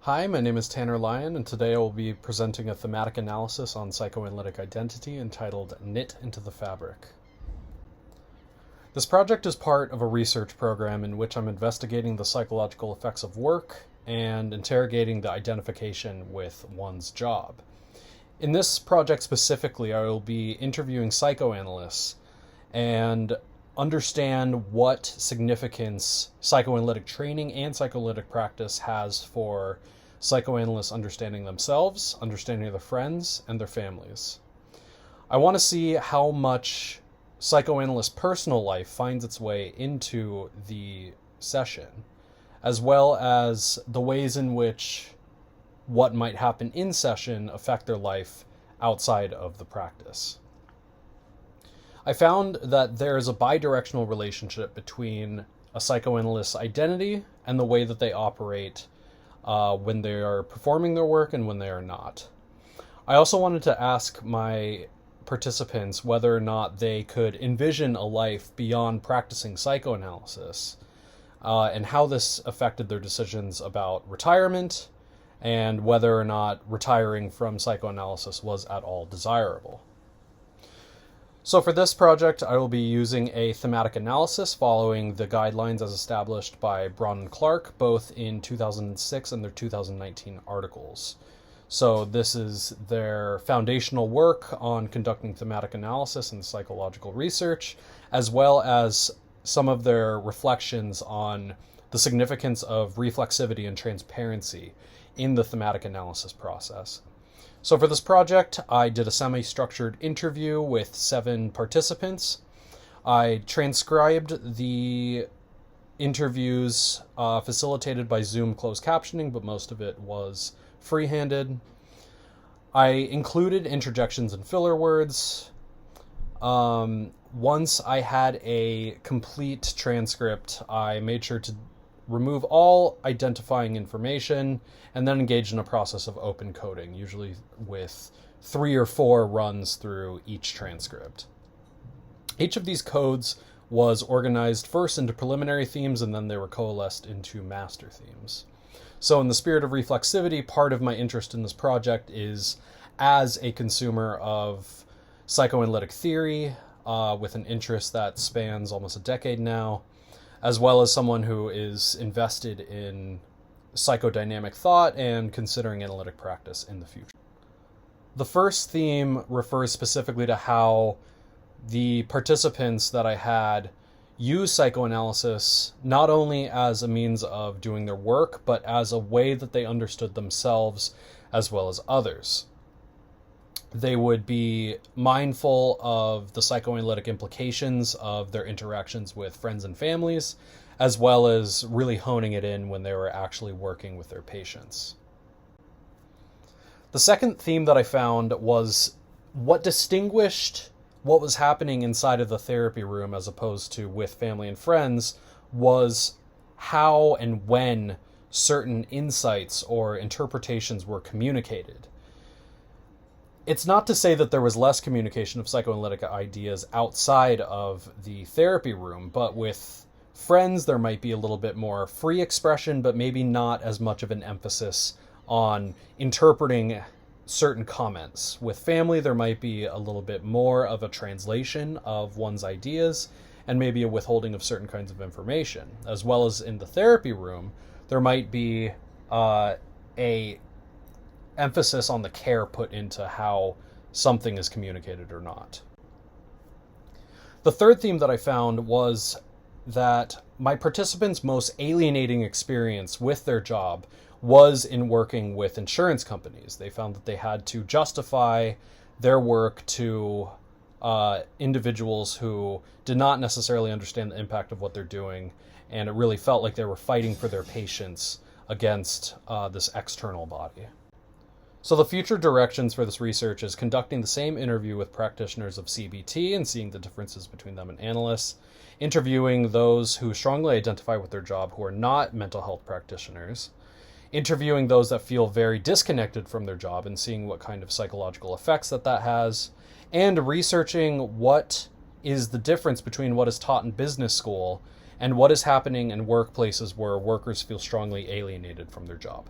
Hi, my name is Tanner Lyon, and today I will be presenting a thematic analysis on psychoanalytic identity entitled Knit into the Fabric. This project is part of a research program in which I'm investigating the psychological effects of work and interrogating the identification with one's job. In this project specifically, I will be interviewing psychoanalysts and understand what significance psychoanalytic training and psychoanalytic practice has for psychoanalysts understanding themselves, understanding their friends, and their families. I want to see how much psychoanalyst personal life finds its way into the session, as well as the ways in which what might happen in session affect their life outside of the practice. I found that there is a bidirectional relationship between a psychoanalyst's identity and the way that they operate when they are performing their work and when they are not. I also wanted to ask my participants whether or not they could envision a life beyond practicing psychoanalysis and how this affected their decisions about retirement and whether or not retiring from psychoanalysis was at all desirable. So for this project, I will be using a thematic analysis following the guidelines as established by Braun and Clark, both in 2006 and their 2019 articles. So this is their foundational work on conducting thematic analysis and psychological research, as well as some of their reflections on the significance of reflexivity and transparency in the thematic analysis process. So for this project, I did a semi-structured interview with 7 participants. I transcribed the interviews facilitated by Zoom closed captioning, but most of it was free-handed. I included interjections and filler words. Once I had a complete transcript, I made sure to remove all identifying information, and then engage in a process of open coding, usually with 3 or 4 runs through each transcript. Each of these codes was organized first into preliminary themes, and then they were coalesced into master themes. So in the spirit of reflexivity, part of my interest in this project is as a consumer of psychoanalytic theory, with an interest that spans almost a decade now, as well as someone who is invested in psychodynamic thought and considering analytic practice in the future. The first theme refers specifically to how the participants that I had use psychoanalysis not only as a means of doing their work, but as a way that they understood themselves as well as others. They would be mindful of the psychoanalytic implications of their interactions with friends and families, as well as really honing it in when they were actually working with their patients. The second theme that I found was what distinguished what was happening inside of the therapy room as opposed to with family and friends was how and when certain insights or interpretations were communicated. It's not to say that there was less communication of psychoanalytic ideas outside of the therapy room, but with friends there might be a little bit more free expression, but maybe not as much of an emphasis on interpreting certain comments. With family there might be a little bit more of a translation of one's ideas and maybe a withholding of certain kinds of information. As well as in the therapy room, there might be a emphasis on the care put into how something is communicated or not. The third theme that I found was that my participants' most alienating experience with their job was in working with insurance companies. They found that they had to justify their work to individuals who did not necessarily understand the impact of what they're doing, and it really felt like they were fighting for their patients against this external body. So the future directions for this research is conducting the same interview with practitioners of CBT and seeing the differences between them and analysts, interviewing those who strongly identify with their job who are not mental health practitioners, interviewing those that feel very disconnected from their job and seeing what kind of psychological effects that has, and researching what is the difference between what is taught in business school and what is happening in workplaces where workers feel strongly alienated from their job.